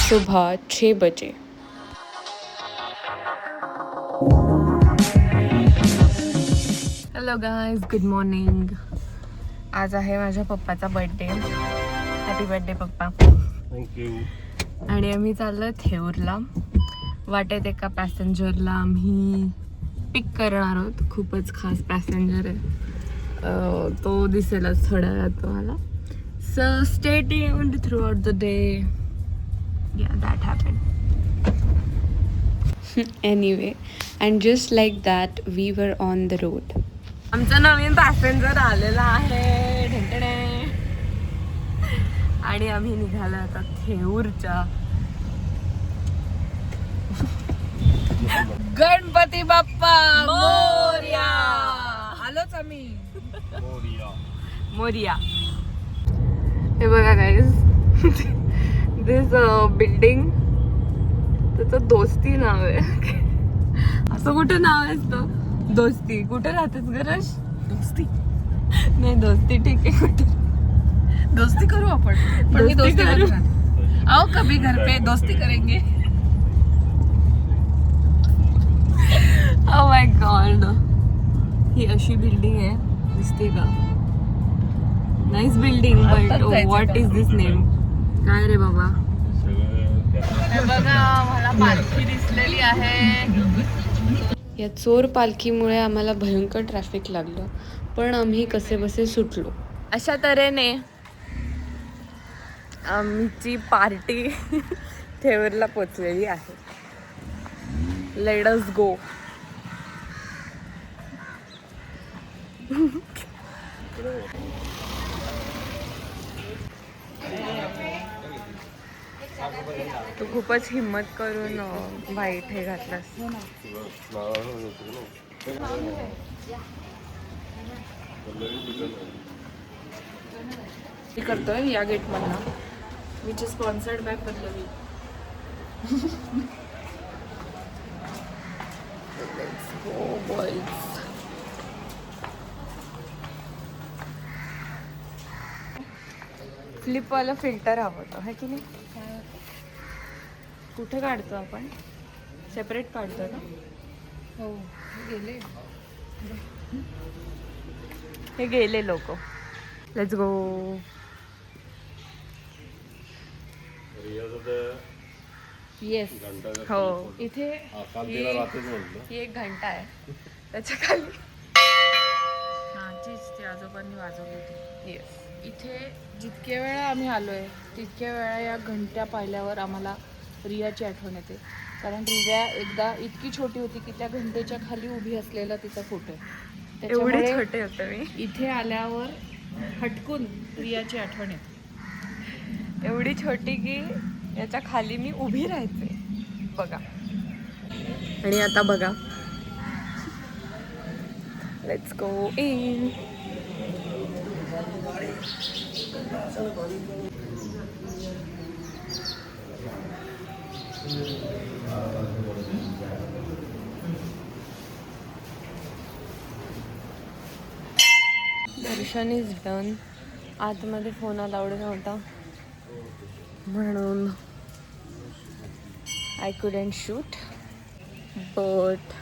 सुबह 6 बजे। Hello guys, good morning. आज आहे माझ्या पप्पाचा बर्थडे। हॅपी बर्थडे पप्पा। थँक्यू। आणि आम्ही चाललो थेऊरला। वाटेत एका पॅसेंजरला आम्ही पिक करणार आहोत। खूपच खास पॅसेंजर आहे, तो दिसेलच थोड्या वेळात तुम्हाला। So stay tuned throughout the day. Yeah, that happened. Anyway, and just like that, we were on the road. आमचा नवीन पॅसेंजर आलेला आहे ढेंटणे। आणि आम्ही निघालो आता थेऊरच्या। गणपती बाप्पा मोरया। आलोच आम्ही। मोरया। हे बघा गाईज, दिस बिल्डिंग, त्याचं दोस्ती नाव आहे। असं कुठे नाव आहे असतं दोस्ती? कुठे राहतेस गरज? दोस्ती नाही, दोस्ती ठीक आहे। कुठे दोस्ती करू आपण, पण मी दोस्ती करू। आओ कभी घर पे दोस्ती करेंगे। Oh my God, ही अशी बिल्डिंग आहे, दिसते का? Nice building, but what is this name? काय रे बाबा? हे बघा, मला पालखी दिसलेली आहे। या चोर पालखीमुळे आम्हाला भयंकर ट्रॅफिक लागलं, पण आम्ही कसे बसे सुटलो। अशा तऱ्हेने आमची पार्टी थेऊरला पोचलेली आहे। लेट अस गो। तू खूपच हिम्मत करून वाईट हे घातलास। करतोय या गेट मधनं, which is sponsored by Pallavi. Let's go boys. Flip वाला फिल्टर हवं होतं, है की नाही? कुठे काढतो आपण? सेपरेट काढतो ना? हो, गेले। हे गेले लोक। Let's go. येस, हो। इथे ही एक घंटा आहे, त्याच्या खाली तीच ते आजोबांनी वाजवली होती। येस। इथे जितके वेळा आम्ही आलोय तितके वेळा या घंट्या पाहिल्यावर आम्हाला रियाची आठवण येते, कारण रिया एकदा इतकी छोटी होती की त्या घंटेच्या खाली उभी असलेला तिचा फोटो आहे। एवढे छोटे होते मी। इथे आल्यावर हटकून रियाची आठवण येते। एवढी छोटी की याच्या खाली मी उभी राहायचे बघा। आणि आता बघा, let's go in. Darshan is done. आतमध्ये फोन अलाउड नव्हता म्हणून आय कुडंट शूट, बट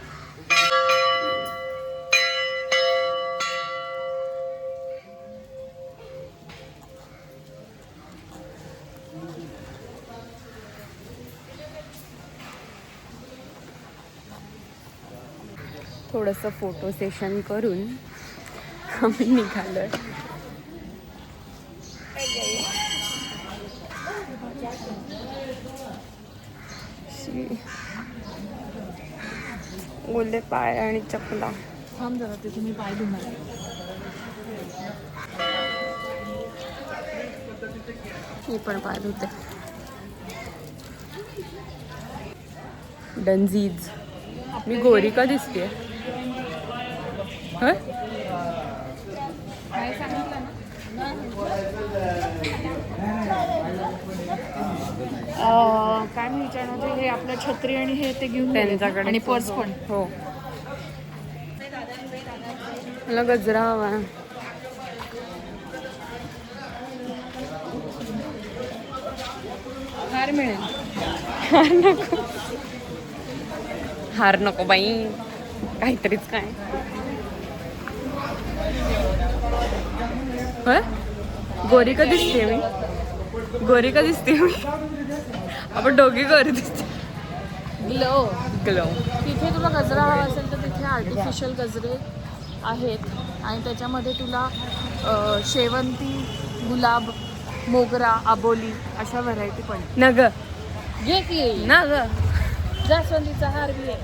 थोडंसं फोटो सेशन करून आम्ही निघालोय। ओले पाय आणि चपला। थांब जरा, ते तुम्ही पाय धुणार। मी पण पाय धुते। डंजीज, मी गोरी का दिसते? काय सांगितलं ना? काय मी विचारणार होते, हे आपलं छत्री आणि हे ते घेऊन त्यांच्याकडे आणि पर्स पण। हो, मला गजरा हवा आहे। काय हार मिळेल. हार नको बाई, काहीतरीच काय. होय? गोरी का दिसते मी? गोरी का दिसते मी? आपण दोघी गोरी दिसते. ग्लो. ग्लो. तिथे तुला गजरा हवा असेल तर तिथे आर्टिफिशियल गजरे आहेत आणि त्याच्यामध्ये तुला शेवंती, गुलाब, मोगरा, आबोली अशा व्हरायटी पण आहेत. ना ग घे की ना ग. जास्वंदीचा हार बी आहे.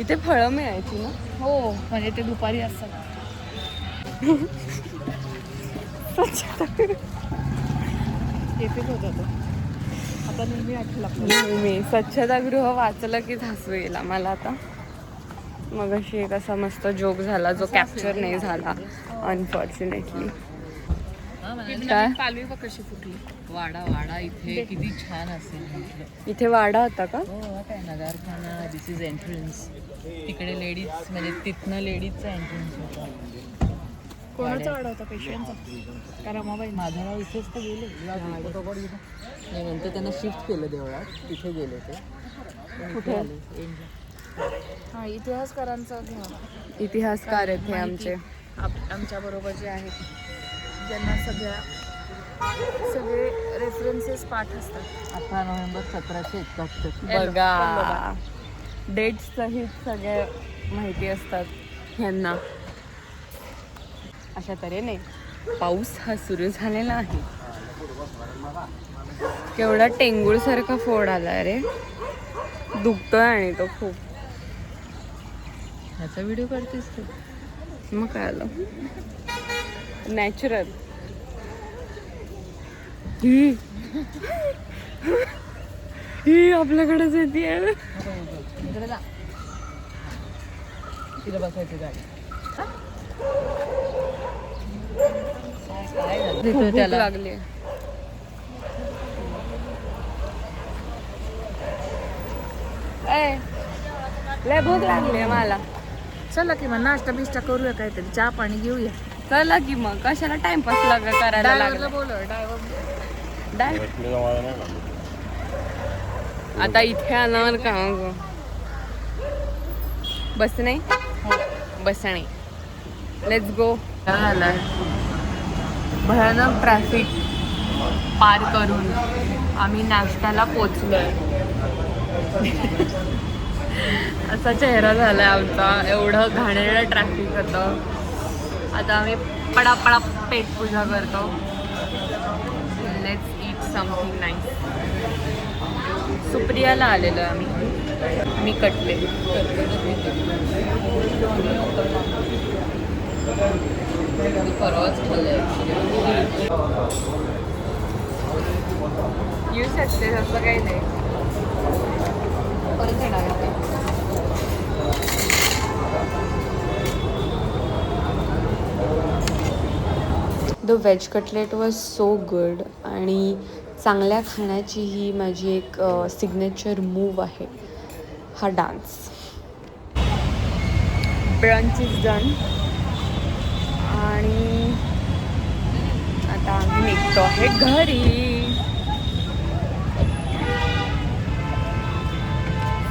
इथे फळं मिळायची ना. हो म्हणजे ते दुपारी असतात. येतेच होता तो. आता नेहमी आठवला. मी स्वच्छतागृह वाचलं की हसू येईल आम्हाला आता. मग अशी एक असा मस्त जोक झाला जो कॅप्चर नाही झाला अनफॉर्च्युनेटली. काय? पालवी बघ कशी फुटली. वाडा वाडा इथे किती छान असेल म्हटलं. इथे वाडा होता का? हो काय नगारखाना. दिस इज एंट्रन्स. तिकडे लेडीज म्हणजे तिथनं लेडीजचा एंट्रन्स होता. कोणाचा वाडा होता? पेशंटचा का रमाबाई? माधवराव इथेच तर गेले. नाही नंतर त्यांना शिफ्ट केलं देवळात. तिथे गेले ते. कुठे? हा इतिहासकारांचा घ्या. इतिहासकार आहेत हे आमचे. आमच्या बरोबर जे आहेत ज्यांना सगळे रेफरन्सेस पाठ असतात. 18 नोव्हेंबर 1771. बघा डेट सहित सगळे माहिती असतात ह्यांना. अशा तऱ्हेने पाऊस हा सुरू झालेला आहे. केवढा टेंगूळ सारखा फोड आलाय रे. दुखतोय आणि तो खूप. ह्याचा व्हिडिओ काढतेस तू? मग काय आलं नॅचरल. ही आपल्याकडेच येते. तिला बसायची गाडी. काय झालं? भूक लागली. लय भूक लागली मला. चला की मग नाश्ता बिष्टा करूया काहीतरी. चहा पाणी घेऊया. चला की मग कशाला टाइमपास करायला ड्रायव्हरला लागला. बोलव. आता इथे आल्यावर का ग बस नाही बस नाही. Let's go. झालाय भयानक ट्रॅफिक पार करून आम्ही नाश्त्याला पोचलोय. असा चेहरा झालाय आमचा. एवढं घाणेरडं ट्रॅफिक होतं. आता आम्ही पडापडा पेटपूजा करतो. Let's eat something nice. सुप्रियाला आलेलो आम्ही. मी कटले. परवाच खाल्लंय. येऊ शकते असं काही नाही. परत येणार आहे. The veg cutlet was so good. आणि चांगल्या खाण्याची ही माझी एक सिग्नेचर मूव आहे हा डान्स. ब्रंच इज डन आणि आता आम्ही निघतो आहे घरी.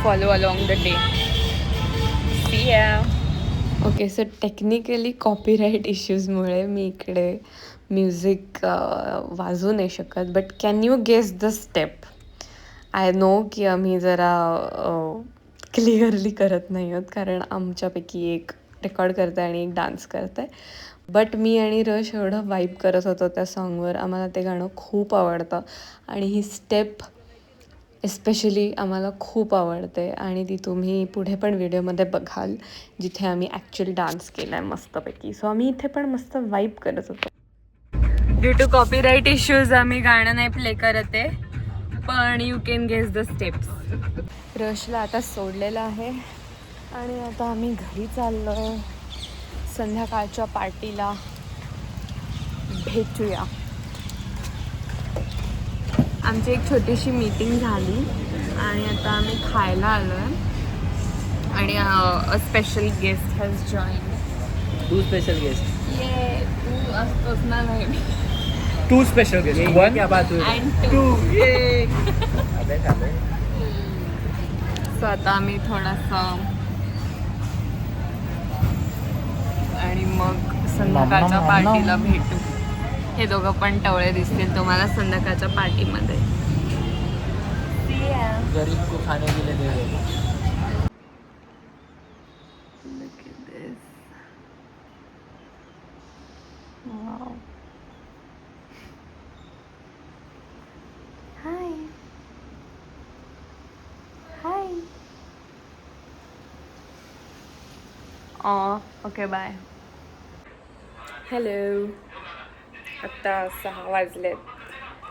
Follow along the day. See ya. Okay so technically copyright इश्यूजमुळे मी इकडे म्युझिक वाजवू नाही शकत. But can you guess the step? I know की आम्ही जरा क्लिअरली करत नाही आहोत कारण आमच्यापैकी एक रेकॉर्ड करत आहे आणि एक डान्स करत आहे. बट मी आणि रश एवढं वाईब करत होतो त्या सॉन्गवर. आम्हाला ते गाणं खूप आवडतं आणि ही स्टेप एस्पेशली आम्हाला खूप आवडते आणि ती तुम्ही पुढे पण व्हिडिओमध्ये बघाल जिथे आम्ही ॲक्च्युअली डान्स केला आहे मस्तपैकी. सो आम्ही इथे पण मस्त वाईब करत होतो. ड्यू टू कॉपीराईट इश्यूज आम्ही गाणं नाही प्ले करत आहे पण you can guess the steps. रशला आता सोडलेलं आहे आणि आता आम्ही घरी चाललो आहे. संध्याकाळच्या पार्टीला भेटूया. आमची एक छोटीशी मीटिंग झाली आणि आता आम्ही खायला आलो आहे आणि a special guest has join. Two special guest. ये तू असतोस ना. नाही 2 special guests. 1 And 2. Yay! So आता आम्ही थोडंसं आणि मग संध्याकाळच्या पार्टीला भेटू. हे दोघं पण टवळे दिसतील तुम्हाला संध्याकाळच्या पार्टीमध्ये. गरीब को खाने के लिए दे दो. Look at this. Wow. Hi. Hi. Okay bye. Hello. आता 6 वाजलेत.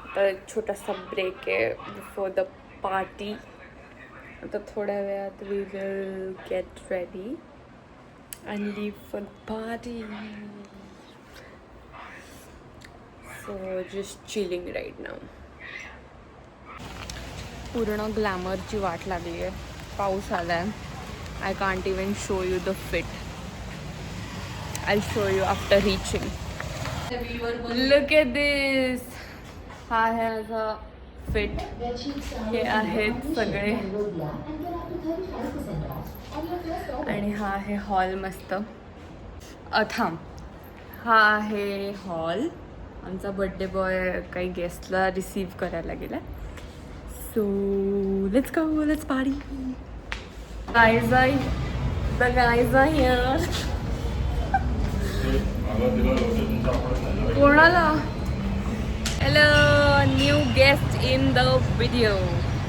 आता एक छोटासा ब्रेक आहे बिफोर द पार्टी. आता थोड्या वेळात we will get ready and leave for the party. So just chilling right now. पूर्ण ग्लॅमरची वाट लागली आहे. पाऊस आलाय. I can't even show you the fit. I'll show you after reaching. Look at this. हा आहे माझा फिट. हे आहेत सगळे आणि हा आहे हॉल मस्त. थांब. हा आहे हॉल. आमचा बर्थडे बॉय काही गेस्टला रिसीव्ह करायला गेला. So let's go, let's party. Guys the guys are here. कोणाला? Hello, new guest in the video,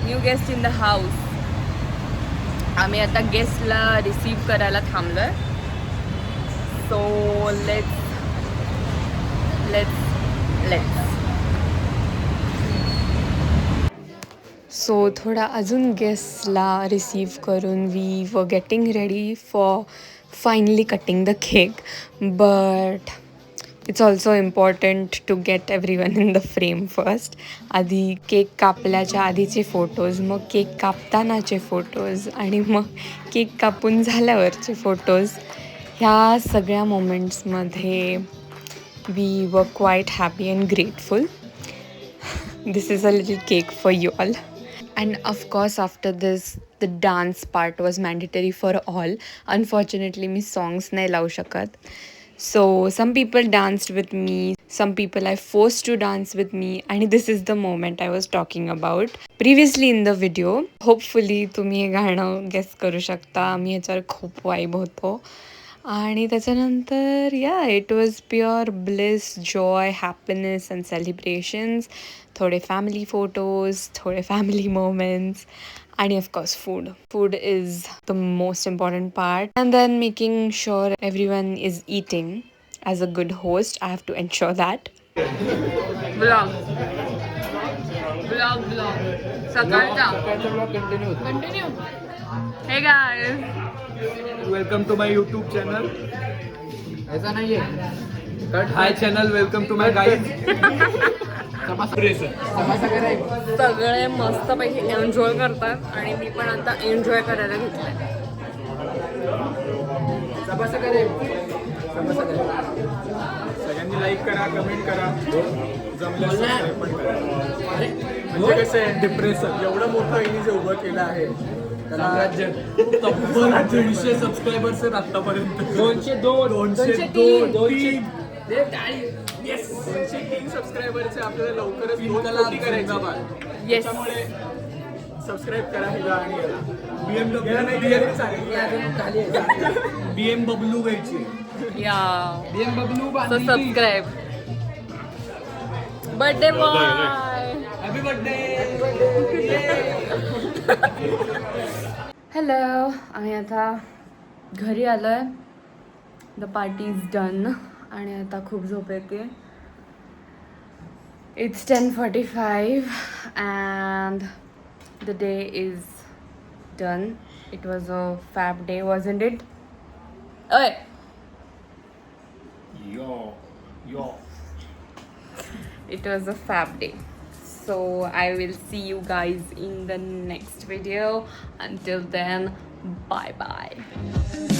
new guest in the house. आम्ही आता गेस्टला रिसीव्ह करायला थांबलोय. सो लेट्स सो थोडा अजून गेस्टला रिसीव्ह करून we were getting ready for finally cutting the cake. But it's also important to get everyone in the frame first. आधी cake कापल्याच्या आधीचे फोटोज, मग केक कापतानाचे फोटोज आणि मग केक कापून झाल्यावरचे फोटोज. ह्या सगळ्या मोमेंट्समध्ये we were quite happy and grateful. This is a little cake for you all. And of course after this the dance part was mandatory for all. Unfortunately me songs नाही लावू शकत. So some people danced with me, some people I forced to dance with me, and this is the moment I was talking about previously in the video. Hopefully तुम्ही हे गाणं guess करू शकता. मी ह्याच्यावर खूप वाईब होतो. आणि त्याच्यानंतर yeah it was pure bliss, joy, happiness and celebrations. थोडे फॅमिली फोटोज, थोडे फॅमिली मोमेंट्स आणि of course food is the most important part. And then making sure everyone is eating. As a good host I have to ensure that. Blog सकाळचा continue. Hey guys, welcome to my YouTube channel. ऐसा नाही आहे. Hi channel, welcome to my guys. सगळे मस्तपैकी enjoy करतात आणि मी पण आता एन्जॉय करायला घेतलंय. सगळ्यांनी लाईक करा, कमेंट करा, जमल्यास सबस्क्राईब पण करा. म्हणजे कसं आहे, डिप्रेशन एवढं मोठं हिने जे उभं केलं आहे तब्बल 200 सबस्क्रायबर्स आहेत आतापर्यंत. 202 203 सबस्क्रायबर्स आपल्याला लवकरच 2 कोटी करायचं. त्याच्यामुळे सबस्क्राईब करा हिला. आणि BMW घ्यायची. या BMW subscribe. Birthday boy, happy birthday. Hello. आम्ही आता घरी आलो आहे. द पार्टी इज डन आणि आता खूप झोप येते. It's 10:45 and the day is done. It was a fab day, wasn't it? ओय, it was a fab day. So I will see you guys in the next video. Until then, bye bye.